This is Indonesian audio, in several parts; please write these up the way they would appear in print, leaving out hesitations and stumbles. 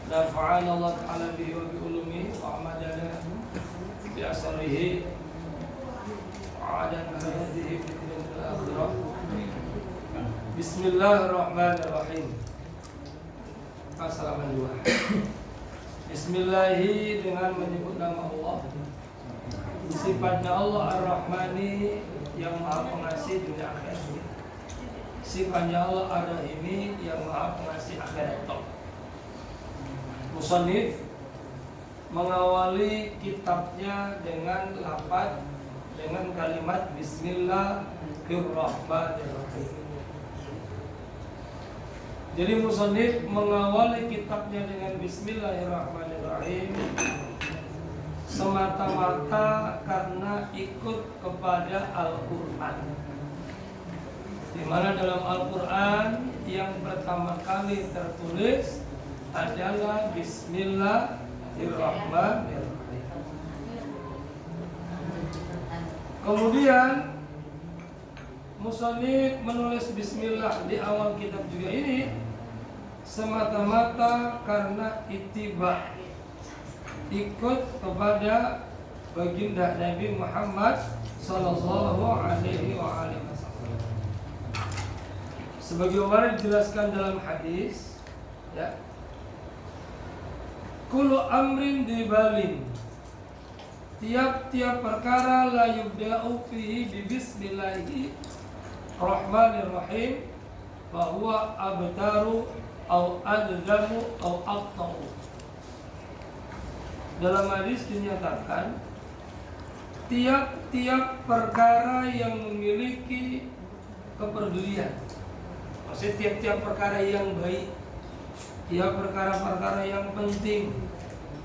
nafa'ana Allah ta'ala bihi wa bi ulumihi wa amadana bi asarihi wa adana hadihi fi dunia akhirah. Bismillahirrahmanirrahim. Assalamualaikum. Bismillahi dengan menyebut nama Allah. Sifatnya Allah Ar-Rahmani yang maha pengasih dunia akhirat. Sifatnya Allah Ar-Rahimi yang maha pengasih akhirat. Musannif mengawali kitabnya dengan kalimat Bismillahirrahmanirrahim. Jadi musannif mengawali kitabnya dengan Bismillahirrahmanirrahim semata-mata karena ikut kepada Al-Quran, di mana dalam Al-Quran yang pertama kali tertulis adalah Bismillahirrahmanirrahim. Kemudian musannif menulis Bismillah di awal kitab juga ini semata-mata karena ittiba, ikut kepada baginda Nabi Muhammad sallallahu alaihi wasallam. Sebagaimana dijelaskan dalam hadis, ya, kullu amrin dibalin, tiap-tiap perkara la yubda'u fihi bi bismillahirrahmanirrahim bahwa abtaru au adzamu au aqta'u. Dalam hadis dinyatakan tiap-tiap perkara yang memiliki kepedulian, maksudnya tiap-tiap perkara yang baik, tiap perkara-perkara yang penting,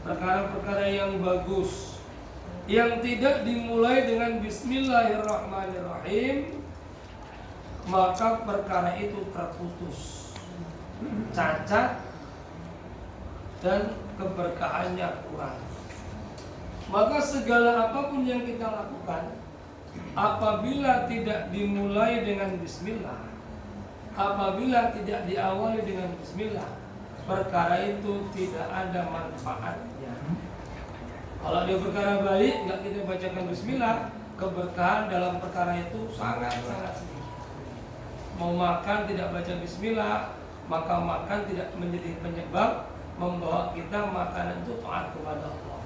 perkara-perkara yang bagus, yang tidak dimulai dengan Bismillahirrahmanirrahim, maka perkara itu terputus, cacat, dan keberkahannya kurang. Maka segala apapun yang kita lakukan, apabila tidak dimulai dengan Bismillah, apabila tidak diawali dengan Bismillah, perkara itu tidak ada manfaatnya. Kalau dia perkara baik, nggak kita bacakan Bismillah, keberkahan dalam perkara itu sangat-sangat sedikit. Mau makan tidak baca Bismillah, maka makan tidak menjadi penyebab membawa kita makanan itu taat kepada Allah.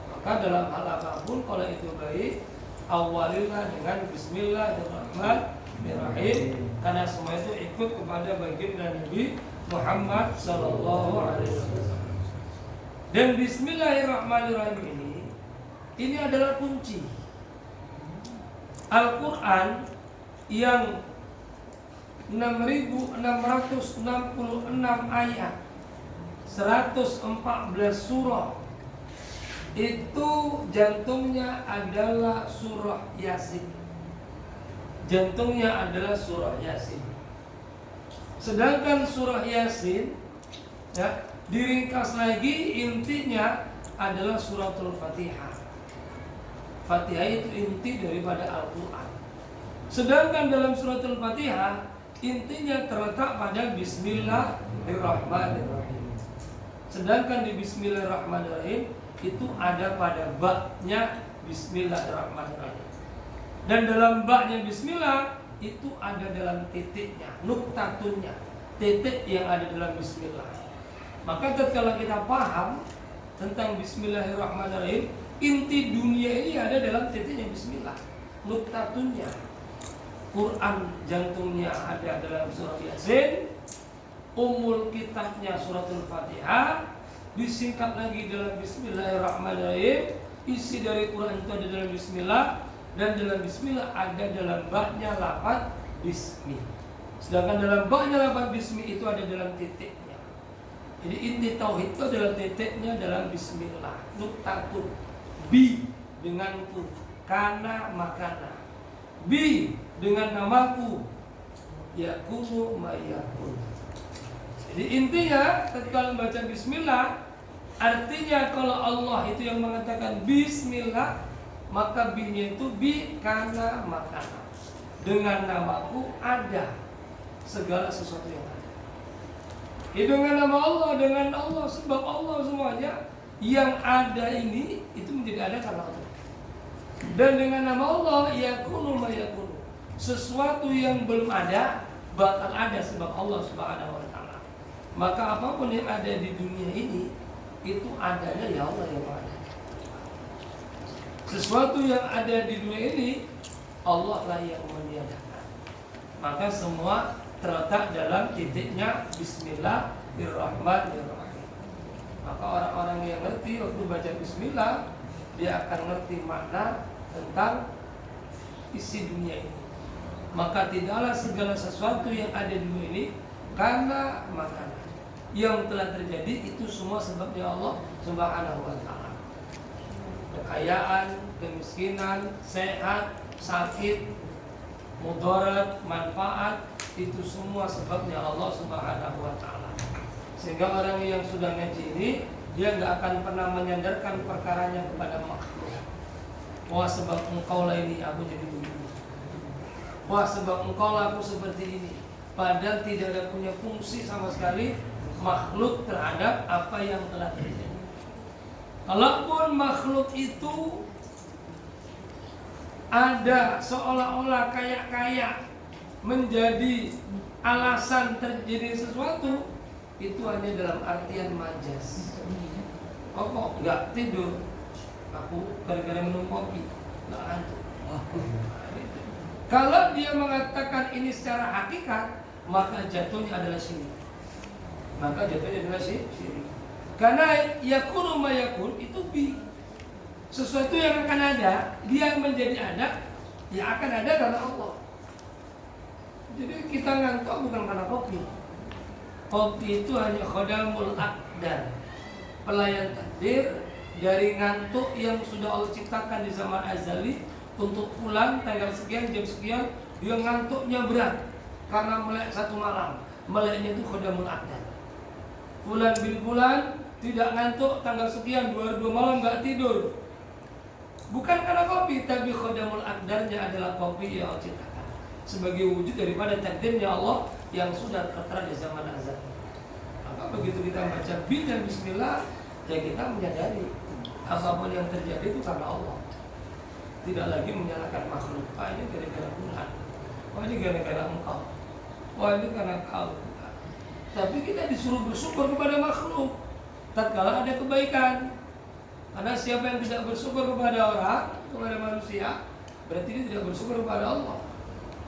Maka dalam hal apapun kalau itu baik, awalilah dengan Bismillahirrahmanirrahim, karena semua itu ikut kepada baginda Nabi Muhammad sallallahu alaihi wasallam. Dan Bismillahirrahmanirrahim ini adalah kunci. Al-Quran yang 6.666 ayat, 114 surah, itu jantungnya adalah surah Yasin. Jantungnya adalah surah Yasin. Sedangkan surah Yasin, ya, diringkas lagi intinya adalah suratul Fatihah. Fatihah itu inti daripada Al-Quran. Sedangkan dalam suratul Fatihah intinya terletak pada Bismillahirrahmanirrahim. Sedangkan di Bismillahirrahmanirrahim itu ada pada baknya Bismillahirrahmanirrahim. Dan dalam baknya Bismillah itu ada dalam titiknya, nuktatunnya, titik yang ada dalam Bismillah. Maka tatkala kita paham tentang Bismillahirrahmanirrahim, inti dunia ini ada dalam titiknya Bismillah, nuktatunnya. Quran jantungnya ada dalam surah Yasin, umul kitabnya suratul Fatihah, disingkat lagi dalam Bismillahirrahmanirrahim. Isi dari Quran itu ada dalam Bismillah, dan dalam Bismillah ada dalam baknya lafaz Bismi. Sedangkan dalam baknya lafaz Bismi itu ada dalam titiknya. Jadi inti tauhid itu adalah titiknya dalam Bismillah. Nuktatun, bi denganku, kana makana, bi dengan namaku, yakunu mayakun. Jadi intinya ketika membaca Bismillah, artinya kalau Allah itu yang mengatakan Bismillah, maka bi-nya itu bi kana makana, dengan namaku ada segala sesuatu yang ada. Dengan nama Allah, dengan Allah, sebab Allah semuanya yang ada ini itu menjadi ada karena Allah. Dan dengan nama Allah yakunu ma yakunu. Sesuatu yang belum ada bakal ada sebab Allah Subhanahu wa taala. Maka apapun yang ada di dunia ini itu adanya ya Allah yang ada. Sesuatu yang ada di dunia ini Allah lah yang meniadakan. Maka semua terletak dalam titiknya Bismillahirrahmanirrahim. Maka orang-orang yang ngerti waktu baca Bismillah, dia akan ngerti makna tentang isi dunia ini. Maka tidaklah segala sesuatu yang ada di dunia ini karena makanan yang telah terjadi itu semua sebabnya Allah Subhanahu wa taala. Kekayaan, kemiskinan, sehat, sakit, mudarat, manfaat, itu semua sebabnya Allah Subhanahu wa taala. Sehingga orang yang sudah ngaji ini dia nggak akan pernah menyandarkan perkaranya kepada makhluk. Wah sebab engkau lah ini aku jadi begini. Wah sebab engkau lah aku seperti ini. Padahal tidak ada punya fungsi sama sekali makhluk terhadap apa yang telah terjadi. Kalaupun makhluk itu ada seolah-olah kayak menjadi alasan terjadi sesuatu, itu hanya dalam artian majas. Oh kok nggak tidur? Aku gara-gara minum kopi, nggak ngantuk. Kalau dia mengatakan ini secara hakikat, maka jatuhnya adalah syirik. Karena yakunu ma yakun itu bi. Sesuatu yang akan ada, dia menjadi ada, ya akan ada karena Allah. Jadi kita ngantuk bukan karena kopi. Kopi itu hanya khodamul aqdar, pelayan takdir dari ngantuk yang sudah Allah ciptakan di zaman azali untuk pulang tanggal sekian jam sekian, dia ngantuknya berat karena melek satu malam. Meleknya itu khodamul aqdar. Fulan bin fulan tidak ngantuk tanggal sekian 2 malam nggak tidur. Bukan karena kopi, tapi khodamul aqdarnya adalah kopi yang Allah ciptakan sebagai wujud daripada takdirnya Allah yang sudah tertera di zaman azal. Maka begitu kita baca bi dan bismillah, ya kita menyadari apapun yang terjadi itu karena Allah. Tidak lagi menyalahkan makhluk. Wah ini gara-gara Tuhan. Wah ini gara-gara engkau. Wah ini karena kau. Tapi kita disuruh bersyukur kepada makhluk tatkala ada kebaikan. Karena siapa yang tidak bersyukur kepada orang, kepada manusia, berarti dia tidak bersyukur kepada Allah.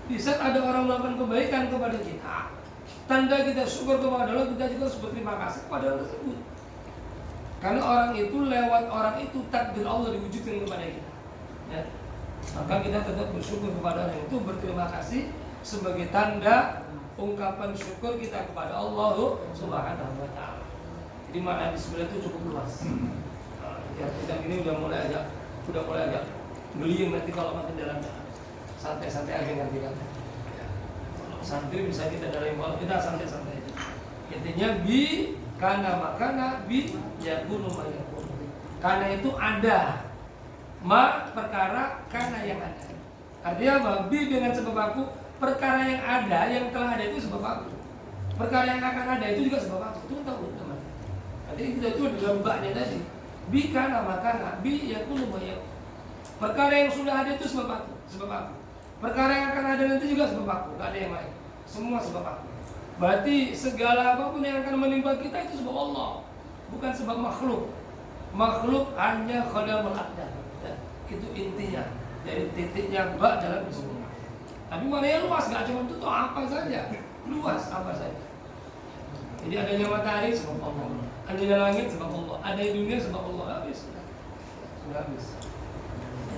Di saat ada orang melakukan kebaikan kepada kita, tanda kita syukur kepada Allah, kita juga harus berterima kasih kepada orang tersebut. Karena orang itu, lewat orang itu takdir Allah diwujudkan kepada kita, ya. Maka kita tetap bersyukur kepada orang itu, berterima kasih sebagai tanda ungkapan syukur kita kepada Allah Subhanahu wa taala. Jadi makna bismillah itu cukup luas. Ya kita ini udah mulai agak geliing nanti kalau makin dalam santai-santai aja nanti kan. Ya. Kalau santri bisa kita dalam kalau kita santai-santai aja. Intinya bi kana makana bi yakunu ma yakunu. Karena itu ada. Ma perkara kana yang ada. Artinya apa? Bi dengan sebab aku, perkara yang ada yang telah ada itu sebab aku. Perkara yang akan ada itu juga sebab aku. Itu tahu teman. Jadi kita itu dalam baknya tadi. Bi kana makana bi yakunu ma yakunu. Perkara yang sudah ada itu sebab aku. Perkara yang akan ada nanti juga sebab aku, gak ada yang lain. Semua sebab aku. Berarti segala apapun yang akan menimpa kita itu sebab Allah, bukan sebab makhluk. Makhluk hanya khadamul aqdar. Ya, itu intinya dari titiknya bak dalam bismillah. Tapi maknanya luas, gak cuma itu toh apa saja. Luas apa saja. Jadi adanya matahari sebab Allah, adanya langit sebab Allah, ada dunia sebab Allah. Habis. Sudah habis.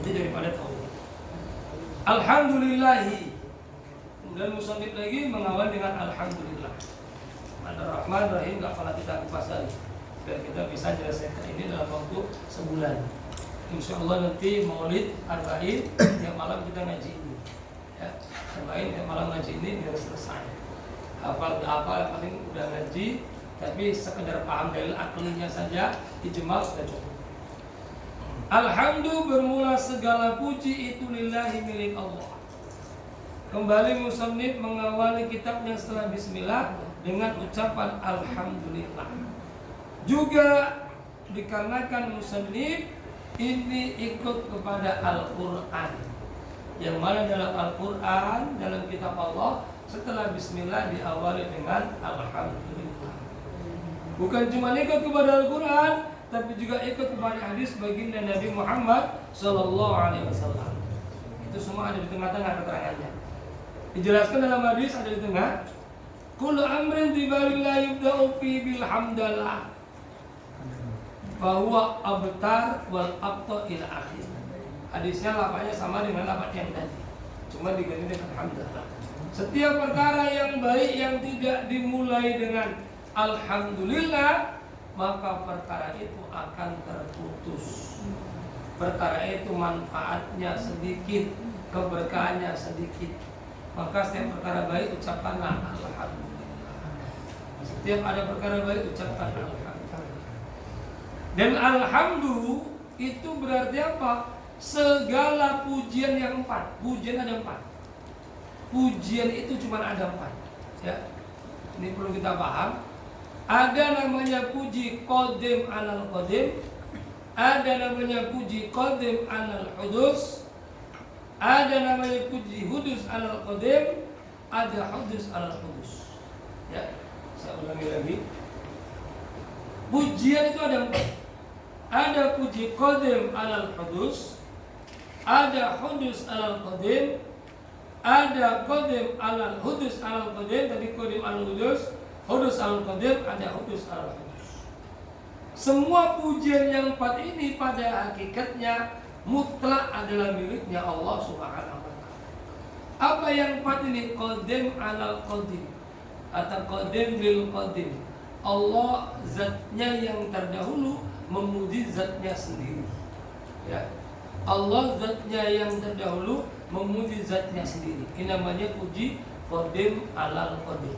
Jadi daripada tauhid. Alhamdulillahi. Kemudian musannif lagi mengawal dengan alhamdulillah. Ar-Rahman Rahim enggak pernah kita kupas lagi. Biar kita bisa jelaskan ini dalam waktu sebulan. Insyaallah nanti Maulid Arba'in tiap malam kita ngaji ini. Ya, Arba'in tiap malam ngaji ini biar selesai. Hafal yang paling udah ngaji, tapi sekedar paham dalil aklinya saja ijma' sudah cukup. Alhamdulillah, bermula segala puji itu lillahi milik Allah. Kembali musannif mengawali kitabnya setelah bismillah dengan ucapan alhamdulillah. Juga dikarenakan musannif ini ikut kepada Al-Quran, yang mana dalam Al-Quran, dalam kitab Allah, setelah bismillah diawali dengan alhamdulillah. Bukan cuma ikut kepada Al-Quran, tapi juga ikut kepada hadis baginda Nabi Muhammad SAW. Itu semua ada di tengah-tengah keterangannya. Dijelaskan dalam hadis, ada di tengah. Kullu amrin tibarillah yubda'u fi bilhamdallah bahwa abtar wal abta ila akhir. Hadisnya lafaznya sama dengan lafaz yang tadi, cuma diganti dengan alhamdulillah. Setiap perkara yang baik yang tidak dimulai dengan alhamdulillah, maka perkara itu akan terputus. Perkara itu manfaatnya sedikit, keberkahannya sedikit. Maka setiap perkara baik ucapkanlah alhamdulillah. Setiap ada perkara baik ucapkan alhamdulillah. Dan alhamdulillah itu berarti apa? Segala pujian yang 4. Pujian ada 4. Pujian itu cuma ada 4. Ya. Ini perlu kita paham. Ada namanya puji qadim alal qadim, ada namanya puji qadim alal hudus, ada namanya puji hudus alal qadim, ada hudus alal hudus. Ya, saya ulangi lagi. Pujian itu ada 4. Ada puji qadim alal hudus, ada hudus alal qadim, ada qadim alal hudus alal qadim, tadi qadim alal hudus alal qadim, ada hudus alal hudus. Semua pujian yang 4 ini pada hakikatnya mutlak adalah miliknya Allah Subhanahu wa taala. Apa yang 4 ini? Qadim alal qadim atau qadim lil qadim. Allah zatnya yang terdahulu memuji zatnya sendiri. Ya. Allah zatnya yang terdahulu memuji zatnya sendiri. Ini namanya puji qadim alal qadim.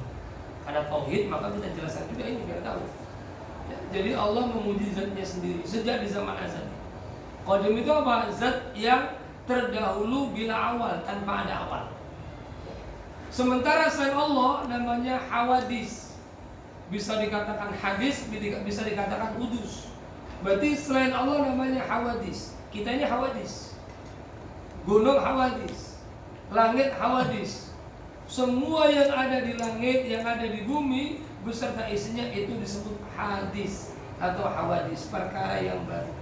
Karena tauhid maka kita jelaskan juga ini biar tahu. Ya, jadi Allah memuji zatnya sendiri sejak di zaman azali. Qadim itu apa? Zat yang terdahulu bila awal, tanpa ada awal. Sementara selain Allah namanya hawadis. Bisa dikatakan hadis, bisa dikatakan udus. Berarti selain Allah namanya hawadis. Kita ini hawadis. Gunung hawadis, langit hawadis. Semua yang ada di langit, yang ada di bumi beserta isinya itu disebut hadis atau hawadis, perkara yang baru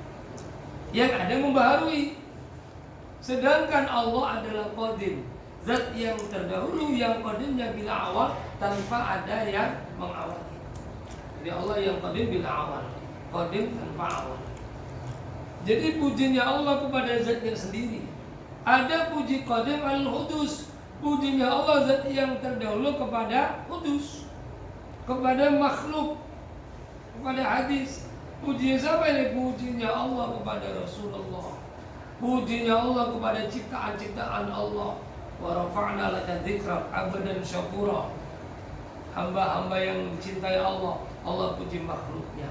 yang ada membaharui. Sedangkan Allah adalah qadim, zat yang terdahulu, yang qadimnya bila awal tanpa ada yang mengawali. Jadi Allah yang qadim bila awal, qadim tanpa awal. Jadi pujinya Allah kepada zatnya sendiri. Ada puji qadim al-hudus, pujinya Allah zat yang terdahulu kepada hudus, kepada makhluk, kepada hadis. Pujinya siapa ini? Pujinya Allah kepada Rasulullah, pujinya Allah kepada ciptaan-ciptaan Allah. Wa rafa'na laka dzikrak abadan syakura. Hamba-hamba yang mencintai Allah, Allah puji makhluknya.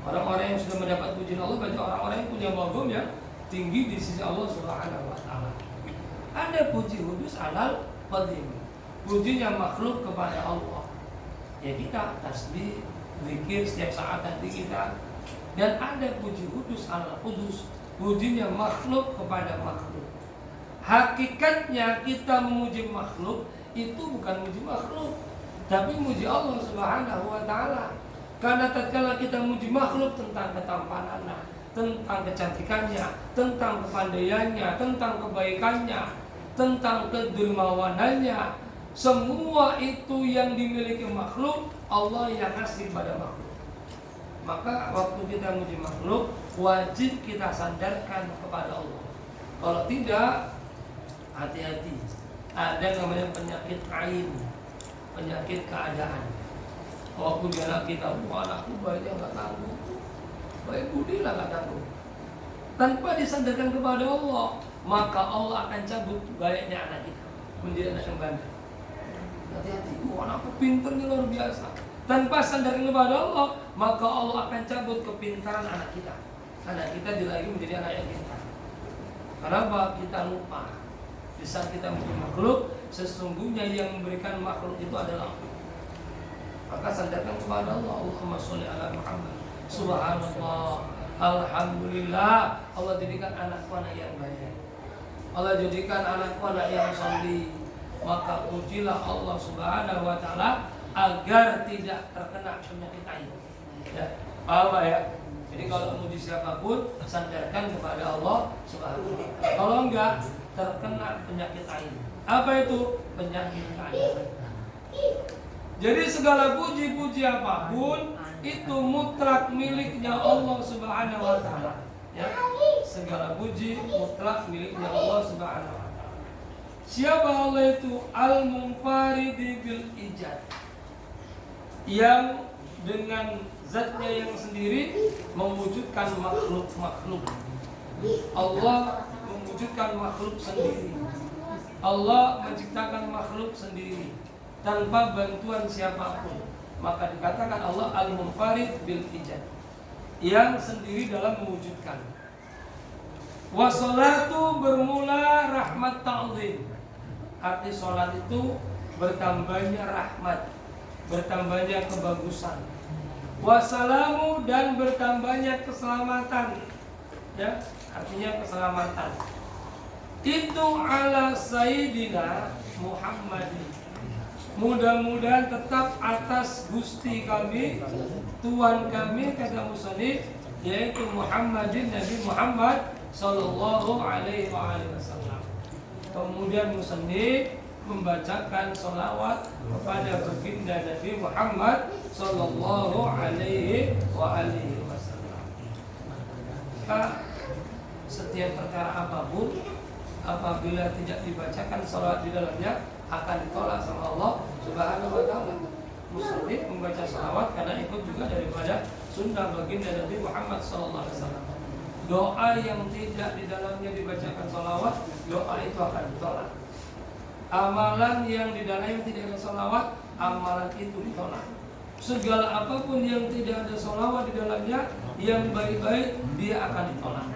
Orang-orang yang sudah mendapat pujian Allah berarti orang-orang yang punya magom yang tinggi di sisi Allah Subhanahu wa taala. Ada puji hudus alal qadim, pujinya makhluk kepada Allah. Ya kita tasbih, zikir setiap saat hati kita. Dan ada puji hudus alal hudus, pujinya makhluk kepada makhluk. Hakikatnya kita memuji makhluk itu bukan muji makhluk, tapi muji Allah Subhanahu wa taala. Karena tatkala kita muji makhluk tentang ketampanannya, tentang kecantikannya, tentang kepandaiannya, tentang kebaikannya, tentang kedermawanannya, semua itu yang dimiliki makhluk, Allah yang ngasih pada makhluk. Maka waktu kita muji makhluk, wajib kita sandarkan kepada Allah. Kalau tidak, hati-hati. Ada namanya penyakit ain, penyakit keadaan. Waktu dia anak kita, anakku baiknya nggak tangguh, baik budi lah nggak tangguh. Tanpa disandarkan kepada Allah, maka Allah akan cabut baiknya anak kita menjadi anak yang bandel. Hati-hati, anakku pinternya luar biasa. Tanpa sandarkan kepada Allah, maka Allah akan cabut kepintaran anak kita. Anak kita dilahirkan menjadi anak yang pintar. Kenapa? Kita lupa. Di saat kita menjadi makhluk, sesungguhnya yang memberikan makhluk itu adalah Allah. maka sandarkan kepada Allah. Allahumma sholli ala Muhammad. Subhanallah, alhamdulillah. Allah jadikan anakku anak yang baik, Allah jadikan anakku anak yang sholih. Maka pujilah Allah Subhanahu wa taala agar tidak terkena penyakit ain. Ya, paham ya? Jadi kalau muji siapapun sandarkan kepada Allah Subhanahu wa taala. Kalau enggak terkena penyakit ain. Apa itu? Penyakit ain. Jadi segala puji-puji apapun itu mutlak miliknya Allah Subhanahu wa taala. Ya. Segala puji mutlak miliknya Allah Subhanahu wa taala. Siapa Allah itu? Al-Munfaridi bil ijad. Yang dengan zatnya yang sendiri mewujudkan makhluk-makhluk. Allah mewujudkan makhluk sendiri. Allah menciptakan makhluk sendiri tanpa bantuan siapapun. Maka dikatakan Allah Al-Munfarid bil ijad, yang sendiri dalam mewujudkan. Wassalatu bermula rahmat ta'zim. Arti sholat itu bertambahnya rahmat, bertambahnya kebagusan. Wassalamu dan bertambahnya keselamatan. Ya, artinya keselamatan. Itu ala Sayyidina Muhammadin. Mudah-mudahan tetap atas Gusti kami, Tuhan kami, kata musannif, yaitu Muhammadin, Nabi Muhammad sallallahu alaihi wasallam. Kemudian musannif membacakan sholawat kepada baginda Nabi Muhammad sallallahu alaihi wasallam. Setiap perkara apapun apabila tidak dibacakan sholawat di dalamnya akan ditolak sama Allah Subhanahu wa taala. Muslim membaca sholawat karena ikut juga daripada sunnah baginda Nabi Muhammad sallallahu alaihi wasallam. Doa yang tidak di dalamnya dibacakan sholawat, doa itu akan ditolak. Amalan yang di dalamnya tidak ada sholawat, amalan itu ditolak. Segala apapun yang tidak ada sholawat di dalamnya, yang baik-baik, dia akan ditolak.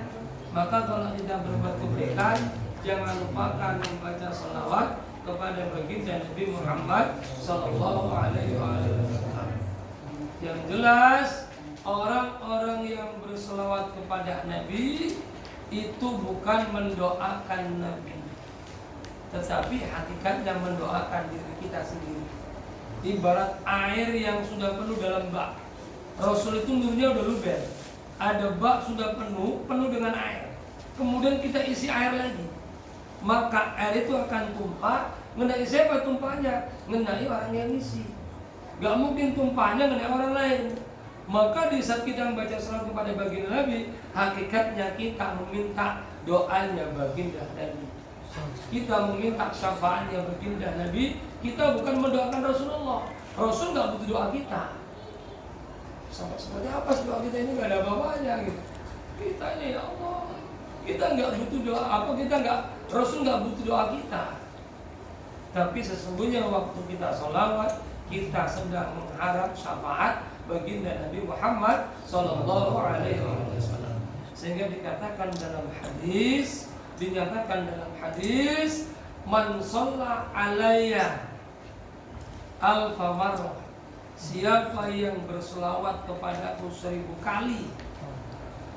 Maka kalau kita berbuat kebaikan, jangan lupakan membaca sholawat kepada baginda Nabi Muhammad sallallahu alaihi wasallam. Yang jelas, orang-orang yang berselawat kepada Nabi itu bukan mendoakan Nabi, tetapi hakikatnya mendoakan diri kita sendiri. Ibarat air yang sudah penuh dalam bak. Rasul itu nurnya udah luber. Ada bak sudah penuh dengan air. Kemudian kita isi air lagi. Maka air itu akan tumpah. Ngenai siapa tumpahnya? Ngenai orang yang isi. Gak mungkin tumpahnya ngenai orang lain. Maka di saat kita membaca salat kepada baginda Nabi, hakikatnya kita meminta doanya baginda Nabi. Kita meminta syafaatnya baginda Nabi. Kita bukan mendoakan Rasulullah. Rasul nggak butuh doa kita. Sama seperti apa doa kita ini nggak ada apa-apanya gitu. Kita ini ya Allah, kita nggak butuh doa apa, kita nggak, Rasul nggak butuh doa kita. Tapi sesungguhnya waktu kita sholawat, kita sedang mengharap syafaat baginda Nabi Muhammad sallallahu alaihi wasallam. Sehingga dikatakan dalam hadis, dinyatakan dalam hadis, man shalla alayya alfa marrah, siapa yang berselawat kepadaku 1000 kali,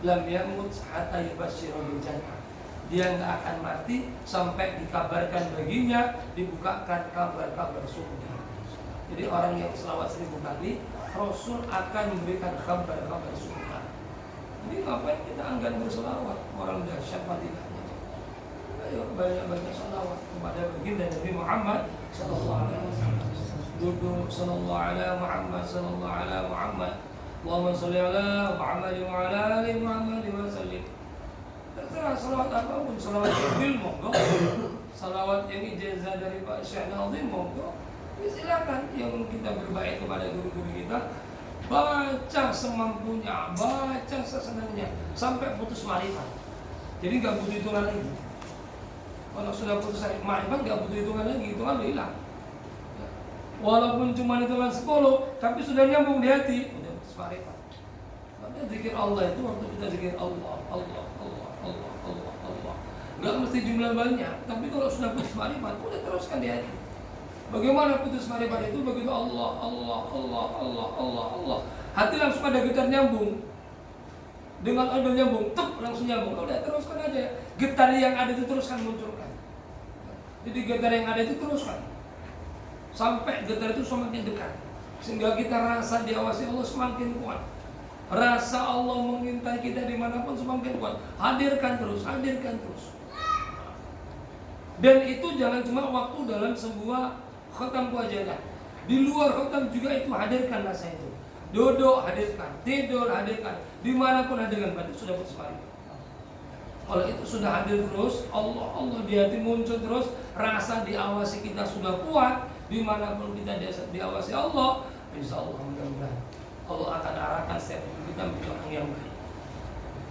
lam yamut hatta yubashshiru bil jannah, dia enggak akan mati sampai dikabarkan baginya, dibukakan kabar-kabar surga. Jadi orang yang selawat 1000 kali, Rasul akan memberikan kabar-kabar surga. Jadi ngapain kita enggan berselawat? Orang dahsyat fadilahnya. Ayo banyak-banyak selawat kepada baginda Nabi Muhammad sallallahu alaihi wasallam. Duduk sallallahu ala Muhammad sallallahu ala Muhammad. Allahumma shalli ala Muhammad wa ala ali Muhammad wa sallim. Terserah salawat apapun, salawat Jibril monggo, salawat yang ijazah dari Pak Syekh Nazim monggo. Silakan yang kita berbaik kepada guru-guru kita, baca semampunya, baca sesenangnya sampai putus marifat. Jadi nggak butuh hitungan lagi. Kalau sudah putus marifat nggak butuh hitungan lagi, hitungan udah hilang. Walaupun cuma hitungan 10, tapi sudah nyambung di hati, udah putus marifat. Makanya zikir Allah itu waktu kita zikir Allah, Allah, Allah, Allah, Allah, Allah. Nggak mesti jumlah banyak, tapi kalau sudah putus marifat, udah teruskan di hati. Bagaimana putus maripat itu? Begitu Allah, Allah, Allah, Allah, Allah, Allah, hati langsung ada getar nyambung. Dengan ada nyambung, langsung nyambung. Udah teruskan aja. Getar yang ada itu teruskan munculkan. Jadi getar yang ada itu teruskan sampai getar itu semakin dekat, sehingga kita rasa diawasi Allah semakin kuat. Rasa Allah mengintai kita dimanapun semakin kuat. Hadirkan terus, hadirkan terus. Dan itu jangan cuma waktu dalam sebuah khatam kewajiban. Di luar khatam juga itu hadirkan rasa itu. Duduk hadirkan, tidur hadirkan, dimanapun hadirkan. Berarti sudah putus maripat. Kalau itu sudah hadir terus, Allah di hati muncul terus, rasa diawasi kita sudah kuat, dimanapun kita diawasi Allah, insya Allah mudah-mudahan Allah akan arahkan setiap kita menjadi orang yang baik.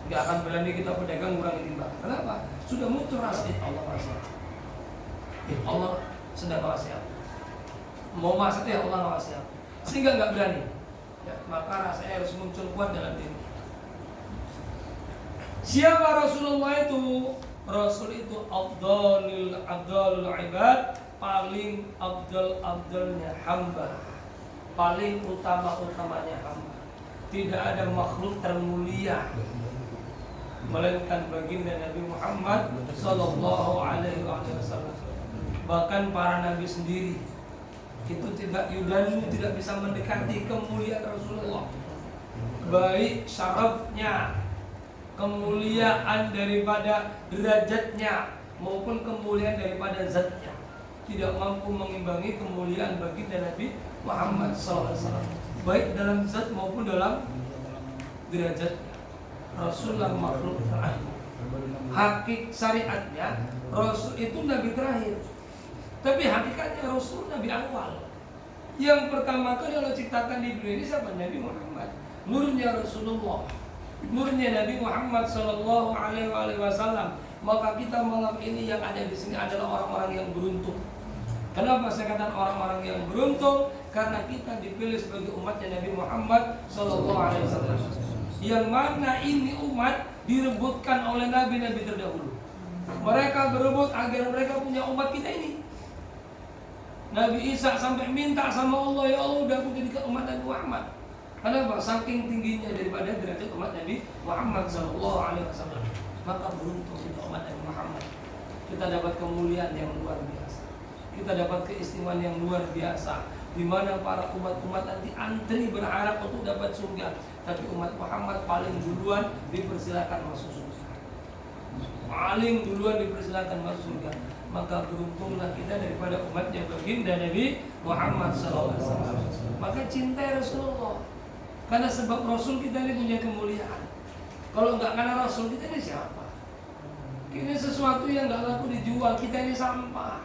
Gak akan berani kita pedagang kurangi timbangan. Kenapa? Sudah muncul rasa Allah rasa. Allah sedang awasi aku. Mau masak ya Allah awasi aku. Sehingga nggak berani. Ya, maka rasanya harus muncul kuat dalam diri kita. Siapa Rasulullah itu? Rasul itu Abdul ibad, paling abdulnya hamba, paling utamanya hamba. Tidak ada makhluk termulia melainkan baginda Nabi Muhammad Sallallahu Alaihi Wasallam. Bahkan para nabi sendiri itu tidak bisa mendekati kemuliaan Rasulullah. Baik syarafnya, kemuliaan daripada derajatnya, maupun kemuliaan daripada zatnya, tidak mampu mengimbangi kemuliaan baginda Nabi Muhammad SAW, baik dalam zat maupun dalam derajatnya. Rasulullah makhluk terakhir. Hakik syariatnya Rasul itu nabi terakhir, tapi hakikatnya Rasul nabi awal. Yang pertama kali Allah ciptakan di dunia ini siapa? Nabi Muhammad. Nurnya Rasulullah, nurnya Nabi Muhammad Sallallahu Alaihi Wasallam. Maka kita malam ini yang ada di sini adalah orang-orang yang beruntung. Kenapa saya katakan orang-orang yang beruntung? Karena kita dipilih sebagai umatnya Nabi Muhammad Sallallahu Alaihi Wasallam. Yang mana ini umat direbutkan oleh nabi-nabi terdahulu. Mereka berebut agar mereka punya umat kita ini. Nabi Isa sampai minta sama Allah, ya Allah udah aku jadikan umat Nabi Muhammad. Kenapa? Saking tingginya daripada derajat umat Nabi Muhammad Sallallahu Alaihi Wasallam. Maka beruntung kita umat Nabi Muhammad. Kita dapat kemuliaan yang luar biasa. Kita dapat keistimewaan yang luar biasa. Di mana para umat-umat nanti antri berharap untuk dapat surga, tapi umat Muhammad paling duluan dipersilakan masuk surga. Paling duluan dipersilakan masuk surga. Maka beruntunglah kita daripada umatnya baginda Nabi Muhammad SAW. Maka cintai Rasulullah. Karena sebab Rasul kita ini punya kemuliaan. Kalau enggak karena Rasul kita ini siapa? Ini sesuatu yang enggak laku dijual. Kita ini sampah.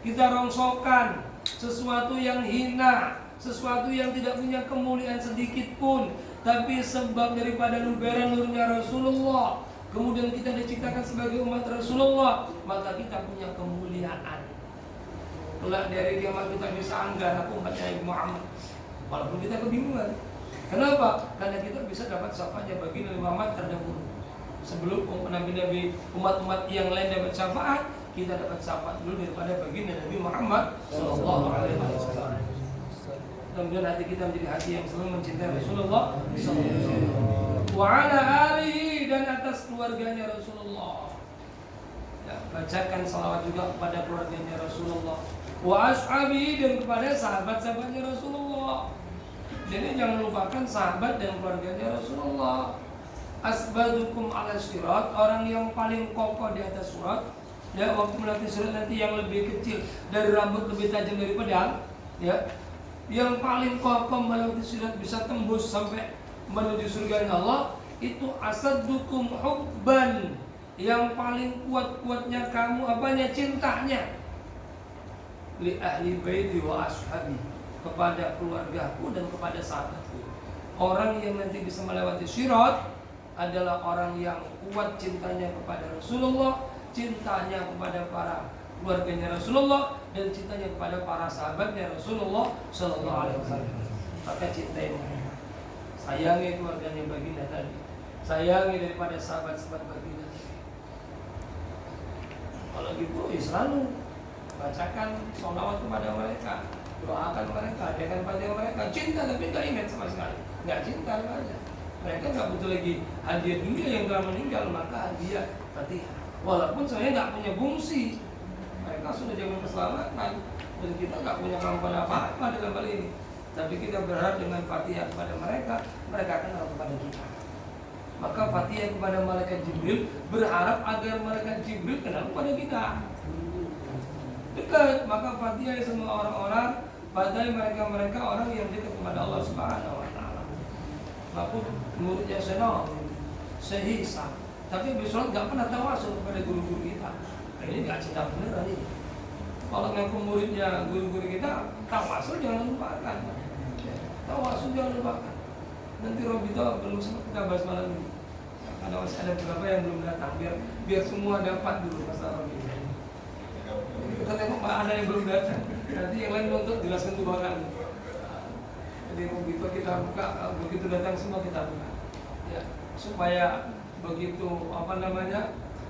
Kita rongsokan. Sesuatu yang hina. Sesuatu yang tidak punya kemuliaan sedikit pun. Tapi sebab daripada luberan nurnya Rasulullah, kemudian kita diciptakan sebagai umat Rasulullah, maka kita punya kemuliaan. Kelak dari kiamat kita bisa anggar aku umatnya Nabi Muhammad. Walaupun kita kebingungan. Kenapa? Karena kita bisa dapat syafaatnya bagi Nabi Muhammad terdahulu. Sebelum nabi-nabi umat-umat yang lain dapat syafaat, kita dapat syafaat dulu daripada baginda Nabi Muhammad Sallallahu Alaihi Wasallam. Kemudian hati kita menjadi hati yang selalu mencintai Rasulullah wa ala alihi, dan atas keluarganya Rasulullah. Ya, bacakan salawat juga kepada keluarganya Rasulullah. Wa ashabihi, dan kepada sahabat-sahabatnya Rasulullah. Jadi jangan lupakan sahabat dan keluarganya Rasulullah. Asbadukum ala sirat, orang yang paling kokoh di atas surat. Ya, waktu melewati surat nanti yang lebih kecil dari rambut lebih tajam dari pedang. Ya, yang paling kokoh melewati sirat bisa tembus sampai menuju surganya Allah. Itu asaddukum hubban, yang paling kuat-kuatnya kamu apanya? Cintanya. Li ahli baiti wa ashabi, kepada keluargaku dan kepada sahabatku. Orang yang nanti bisa melewati sirat adalah orang yang kuat cintanya kepada Rasulullah, cintanya kepada para keluarganya Rasulullah, dan cintanya kepada para sahabatnya Rasulullah Sallallahu Alaihi Wasallam. Maka cintai mereka, sayangi keluarganya baginda tadi, sayangi daripada sahabat-sahabat baginda tadi. Kalau gitu selalu bacakan sholawat kepada mereka, doakan mereka, adakan Fatihah mereka, cinta tapi nggak ingat sama sekali, nggak cinta aja. Mereka nggak butuh lagi hadiah dunia yang telah meninggal, maka hadiah Fatihah. Walaupun saya nggak punya fungsi, mereka sudah jamin keselamatan dan kita nggak punya kemampuan apa-apa dalam hal ini. Tapi kita berharap dengan Fatihah kepada mereka, mereka kenal kepada kita. Maka Fatihah kepada malaikat Jibril berharap agar malaikat Jibril kenal kepada kita. Dekat, maka Fatihah semua orang-orang, padahal mereka orang yang dekat kepada Allah Subhanahu wa taala. Maupun muridnya Syekh Hisam. Tapi besok nggak pernah tawasul kepada guru-guru kita. Nah, ini nggak cinta beneran ini. Kalau ngaku muridnya guru-guru kita, tawasul jangan lupakan. Tawasul jangan lupakan. Nanti Robito belum sempat kita bahas malam ini. Karena masih ada beberapa yang belum datang. Biar semua dapat dulu masalah Robito. Jadi kita tengok ada yang belum datang. Nanti yang lain untuk jelaskan dua kali. Jadi Robito kita buka, begitu datang semua kita buka. Ya, supaya begitu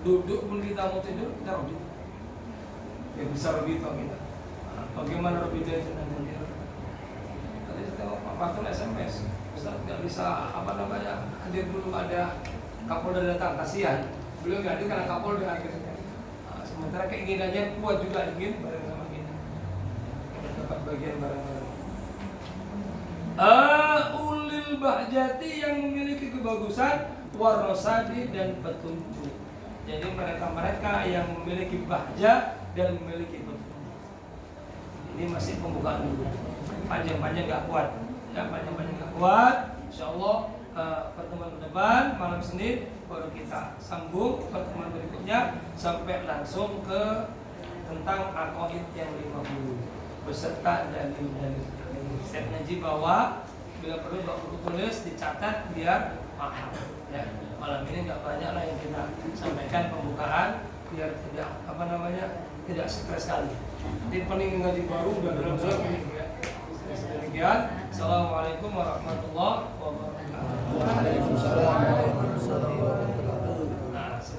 duduk pun kita mau tidur kita Robito. Ya bisa Robito kita. Bagaimana Robito itu nanti? Tadi saya tengok Pak Fatul SMS. Ustaz nggak bisa hadir dulu, ada Kapolda datang, kasihan beliau nggak hadir karena Kapolda akhirnya. Sementara keinginannya kuat juga ingin bareng sama kita, dapat bagian bareng-bareng. Ulil bahjati yang memiliki kebagusan, warosadi dan petunjuk. Jadi mereka yang memiliki bahja dan memiliki petunjuk. Ini masih pembukaan dulu. Panjang-panjang nggak kuat. Ya, panjang-panjang nggak kuat. Insyaallah pertemuan depan malam Senin baru kita sambung pertemuan berikutnya sampai langsung ke tentang aqaid yang 50 beserta dalil-dalil. Saya ngaji bahwa bila perlu bawa buku tulis dicatat biar paham. Ya, malam ini nggak banyak lah yang kita sampaikan pembukaan biar tidak stres sekali. Nanti paling ngaji baru udah dalam ini ya. Demikian. Assalamualaikum warahmatullahi wabarakatuh. Waalaikumsalam.